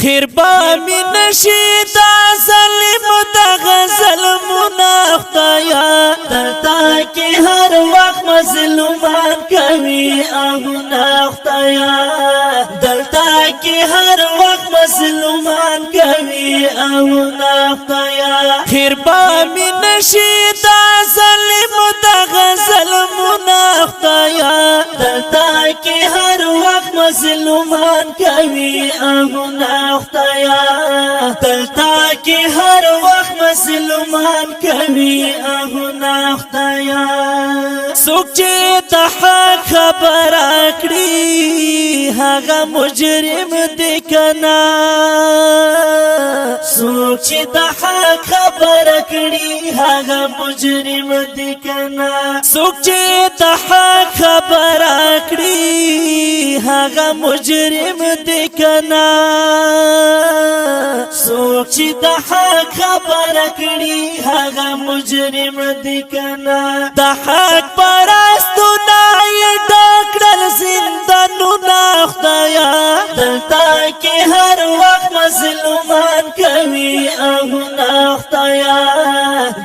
خیر با می نشی دا ظلم دا ظلمنا خدایا دلتا کی هر وقت مظلومان کوي اغنا خدایا دلتا کی هر وقت مظلومان کوي اغنا خدایا خیر با می نشی دا ظلم دا ظلمنا خدایا دلتا کی هر وقت مظلومان کوي اغنا خدایا دلتا کی هر وقت مظلومان کوي اغنا خدایا سوک چې د حق خبره کړي هغه مجرم دی کنا سوک چې د حق خبره کړي هغه مجرم دی کنا سوک چې د حق خبره کړي هغه مجرم دی کنا سوک چې د حق خبره کړي هغه مجرم دی کنا د حق پرستونه یې ډکړل زندانونه خدایا دلتا کې هر وخت مظلومان کوي اغنا خدایا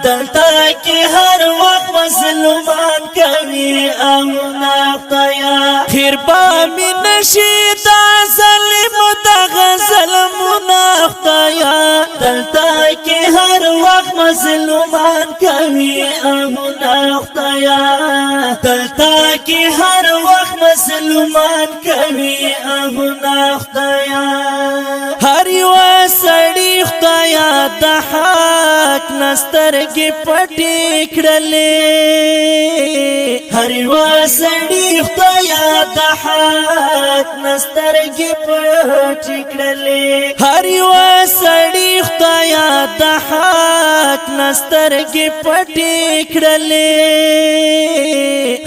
دلتا کې هر وخت مظلومان کوي اغنا خدایا خیر با می نشي دا ظلم دا ظلمونه خدایا دلتا کې هر وخت مظلومان کوي اغنا خدایا دلتا کې هر وخت مظلومان کوي اغنا خدایا هر یو سړی خدایا د حق نسترګې پټې کړلې هر یو سړی خدایا د حق نسترګې پټې کړلې هر یو سړی خدایا د حق نسترګې پټې کړلې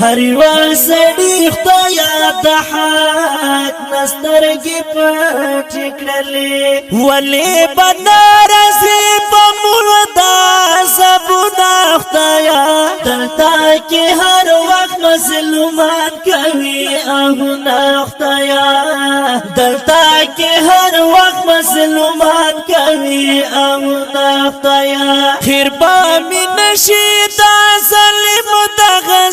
هر یو سړی خدایا د حق نسترګې پټې کړلې ولې بنارسي بمولدا سبونا خدایا دلتا کې هر وخت مظلومان کوي اغنا خدایا دلتا کې هر وخت مظلومان کوي اغنا خدایا خیر با می نشي دا ظلم دا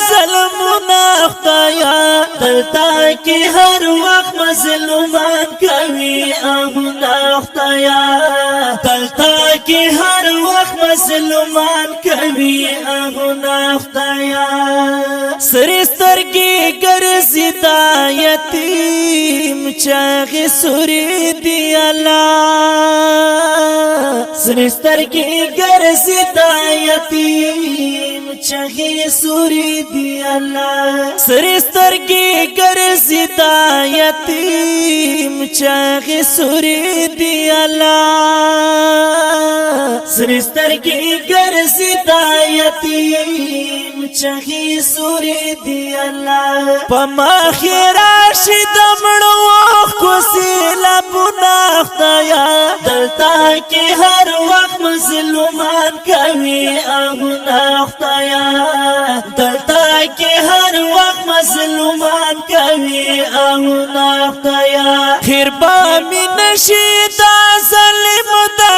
ظلمونه خدایا دلتا کې هر وخت مظلومان کوي اغنا خدایا دلتا کې هر وخت مظلومان کوي اغنا خدایا سری سترګې ګرځي دا یتیم چاغې سوري دی الله سری سترګې ګرځي دا یتیم چاغې سوري دی الله سری سترګې ګرځي دا یتیم چاغې سوري دی الله سری سترګې ګرځي دا یتیم چاغې سوري دی الله پما خیرا شد مړو کو سیلابونه خدایا دلتا کې هر وخت مظلومان کوي اغنا خدایا دلتا کې هر وخت مظلومان کوي اغنا خدایا خیر با می نشي دا ظلم دا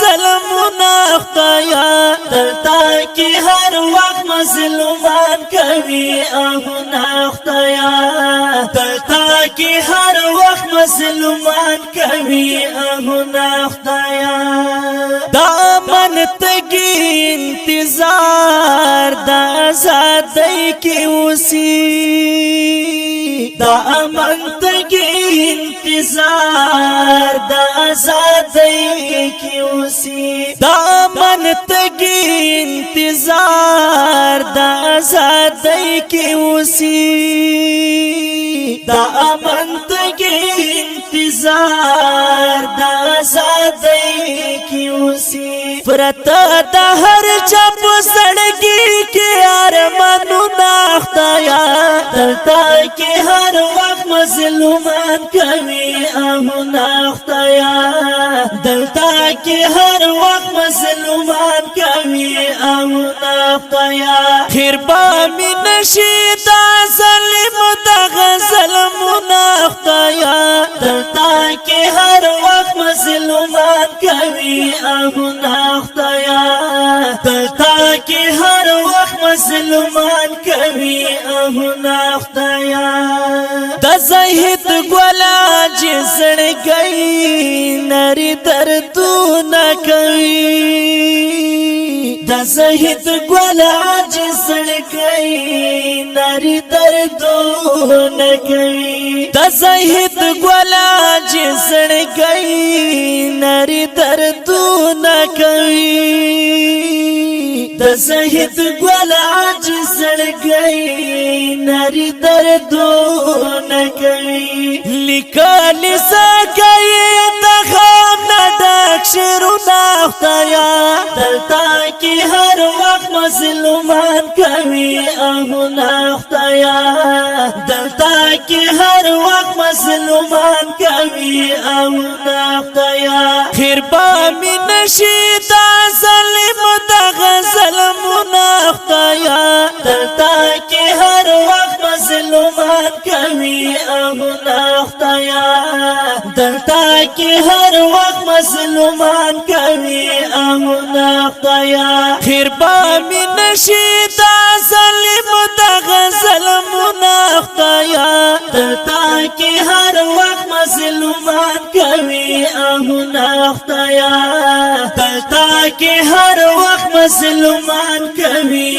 ظلمونه خدایا دلتا کې هر وخت مظلومان کوي اغنا خدایا دلتا کې هر وخت مظلومان کوي اغنا خدایا دا من تګي انتظار دا آزادۍ کې اوسي دا من تګي انتظار دا آزادۍ کې اوسي دا من تګي انتظار دا آزادۍ کې اوسي دا من تګي انتظار دا آزادۍ کې اوسي پرته د هر چا په زړګي کې ارمانونه خدایا دلتا کې هر وخت مظلومان کوي اغنا خدایا دلتا کې هر وخت مظلومان کوي اغنا خدایا خیر با می نشي دا ظلم دا ظلمونه خدایا دلتا کې هر وخت کوي اهونه خدایا دلتا کې هر وخت مسلمان کوي اهونه خدایا د زهید ګلا جسړ گئی نری دردونه کوي د زهید ګلا جسړ گئی نری دردونه کوي د زهید ګلا جسړ گئی نری دردونه کوي د زهید ګلا جسړ گئی نری دردونه کوي لیکل سکه د غم نه ډک شعرونه خدایا دلتا کې هر وخت مظلومان کوي اهونه خدایا دلتا کې هر وخت مظلومان کوي اهونه خدایا خیر به مې نشي دا ظلم دغه ظلمونه خدایا دلتا کې هر وخت مظلومان کوي اهونه خدایا دلتا کې هر وخت مظلومان کوي اهونه خدایا خیر به مې نشي دا ظلم دغه ظلمونه خدایا دلتا کې هر وخت مظلومان کوي اهونه خدایا دلتا کې هر وخت مظلومان کوي